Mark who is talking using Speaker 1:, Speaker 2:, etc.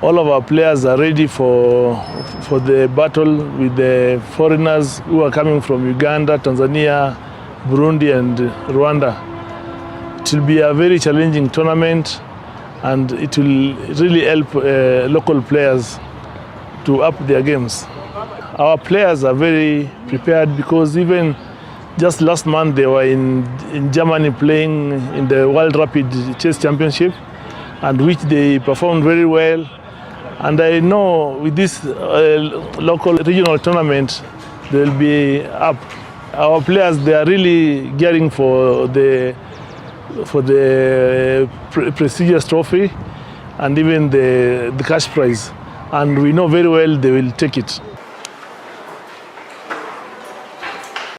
Speaker 1: All of our players are ready for the battle with the foreigners who are coming from Uganda, Tanzania, Burundi and Rwanda. It will be a very challenging tournament, and it will really help local players to up their games. Our players are very prepared because even just last month they were in Germany playing in the World Rapid Chess Championship, and which they performed very well. And I know with this local regional tournament, they'll be up. Our players, they are really gearing for the prestigious trophy and even the cash prize. And we know very well they will take it.